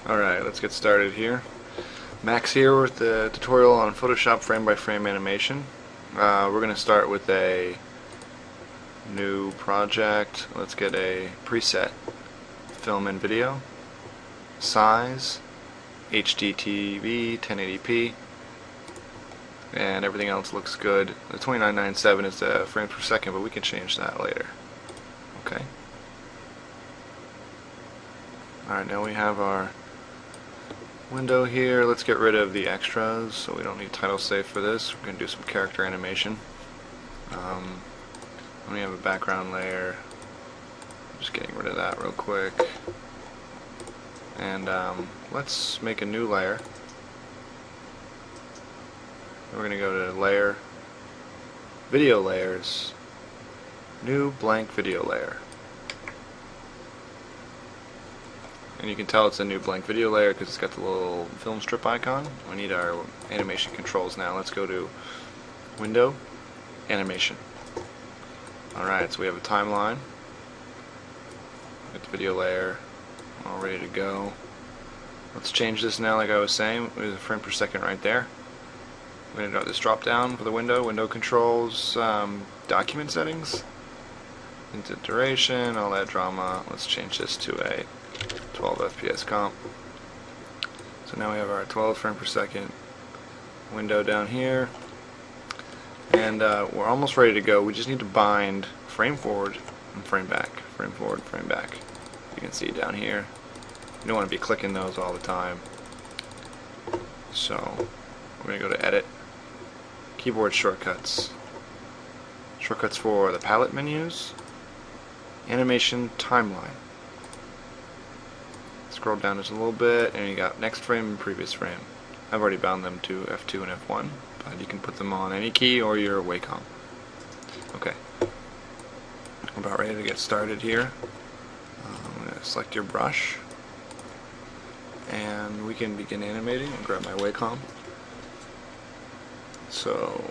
Alright, let's get started here. Max here with the tutorial on Photoshop frame-by-frame animation. We're going to start with a new project. Let's get a preset. Film and video. Size. HDTV 1080p. And everything else looks good. The 2997 is the frames per second, but we can change that later. Okay. Alright, now we have our window here. Let's get rid of the extras, so we don't need title safe for this. We're going to do some character animation. We have a background layer. Just getting rid of that real quick. And let's make a new layer. We're going to go to Layer, Video Layers, New Blank Video Layer. And you can tell it's a new blank video layer because it's got the little film strip icon. We need our animation controls now. Let's go to Window, Animation. Alright, so we have a timeline. Got the video layer all ready to go. Let's change this now, like I was saying. There's a frame per second right there. We're going to do this drop down for the window controls, document settings, into duration, all that drama. Let's change this to a 12 FPS comp. So now we have our 12 frame per second window down here, and we're almost ready to go. We just need to bind frame forward and frame back, frame forward, frame back. You can see down here. You don't want to be clicking those all the time. So we're going to go to Edit, Keyboard Shortcuts, Shortcuts for the palette menus, Animation Timeline. Scroll down just a little bit, and you got next frame and previous frame. I've already bound them to F2 and F1, but you can put them on any key or your Wacom. Okay, we're about ready to get started here. I'm going to select your brush, and we can begin animating. I'll grab my Wacom. So,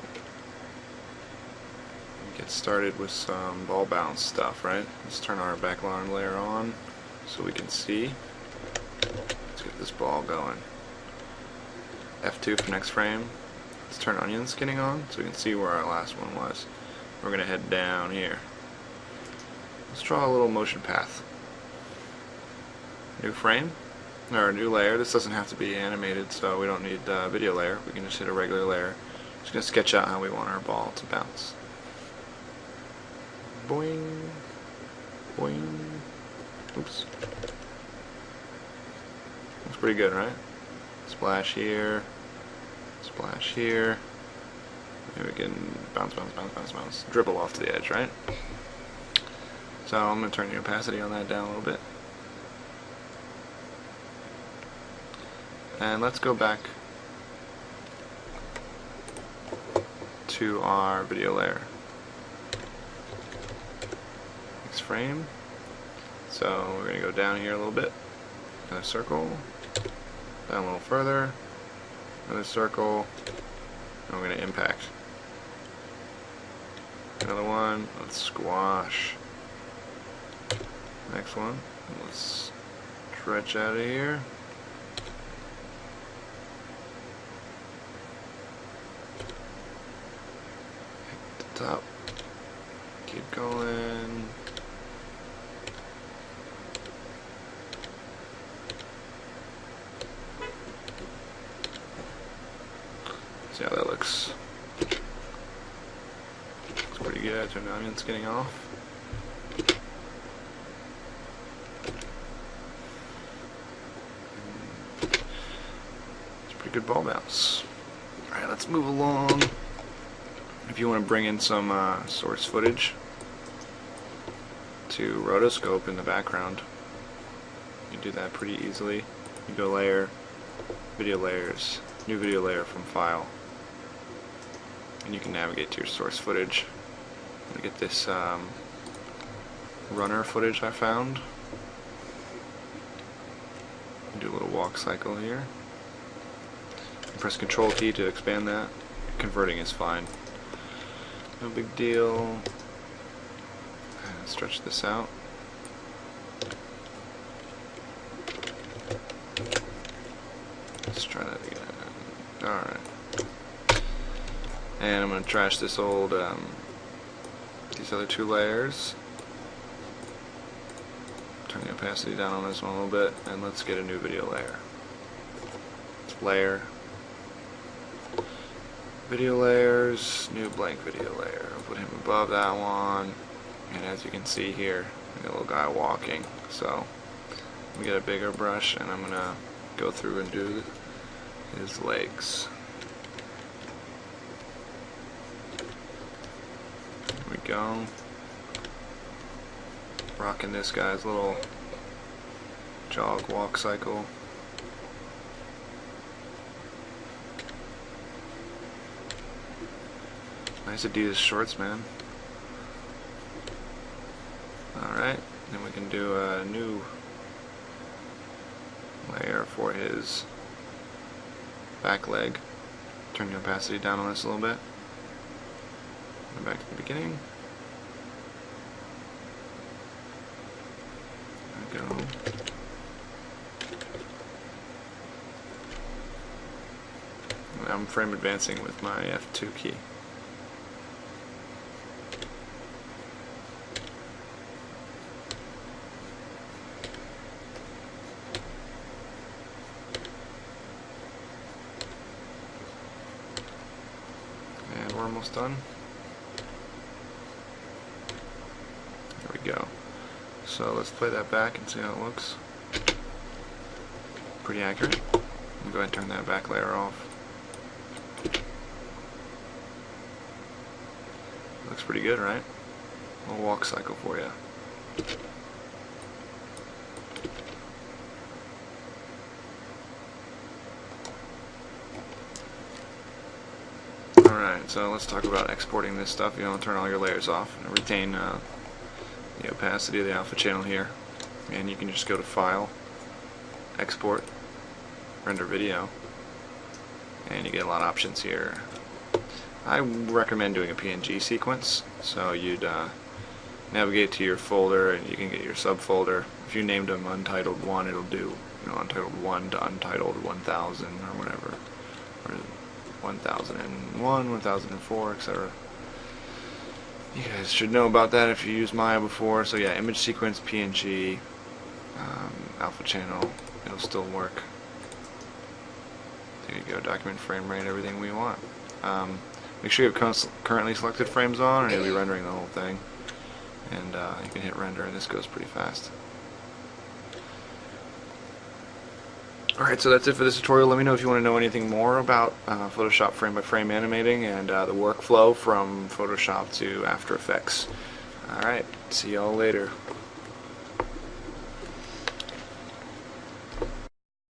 get started with some ball bounce stuff, right? Let's turn our background layer on so we can see. Let's get this ball going. F2 for next frame. Let's turn onion skinning on so we can see where our last one was. We're going to head down here. Let's draw a little motion path. New frame, or a new layer. This doesn't have to be animated, so we don't need a video layer. We can just hit a regular layer. Just going to sketch out how we want our ball to bounce. Boing, boing. Oops. Looks pretty good, right? Splash here, splash here. Maybe we can bounce, bounce, bounce, bounce, bounce. Dribble off to the edge, right? So I'm going to turn the opacity on that down a little bit. And let's go back to our video layer. Next frame. So we're going to go down here a little bit. Another circle. Down a little further. Another circle. And we're going to impact. Another one. Let's squash. Next one. Let's stretch out of here. Hit the top. Keep going. See how that looks. Looks pretty good. Turn the onion skinning off. It's a pretty good ball bounce. Alright, let's move along. If you want to bring in some source footage to rotoscope in the background, you do that pretty easily. You go Layer, Video Layers, New Video Layer from File. And you can navigate to your source footage. I'm going to get this runner footage I found. Do a little walk cycle here. Press Control key to expand that. Converting is fine. No big deal. Stretch this out. Let's try that again. Alright. And I'm going to trash this old, these other two layers. Turn the opacity down on this one a little bit, and let's get a new video layer. Layer. Video layers, new blank video layer. I'll put him above that one, and as you can see here, we got a little guy walking. So, we get a bigger brush, and I'm going to go through and do his legs. There we go. Rocking this guy's little jog walk cycle. Nice Adidas shorts, man. Alright, then we can do a new layer for his back leg. Turn the opacity down on this a little bit. Go back to the beginning. There we go. I'm frame advancing with my F2 key. And we're almost done. There we go. So let's play that back and see how it looks. Pretty accurate. I'll go ahead and turn that back layer off. Looks pretty good, right? A little walk cycle for you. Alright, so let's talk about exporting this stuff. You want to turn all your layers off and retain the opacity of the alpha channel here. And you can just go to File, Export, Render Video, and you get a lot of options here. I recommend doing a PNG sequence, so you'd navigate to your folder and you can get your subfolder. If you named them Untitled 1, it'll do, Untitled 1 to Untitled 1000 or whatever, or 1001, 1004, etc. You guys should know about that if you used Maya before. So yeah, image sequence, PNG, alpha channel, it'll still work. There you go, document frame rate, everything we want. Make sure you have currently selected frames on, or you'll be rendering the whole thing. And you can hit render, and this goes pretty fast. Alright, so that's it for this tutorial. Let me know if you want to know anything more about Photoshop frame-by-frame animating and the workflow from Photoshop to After Effects. Alright, see y'all later.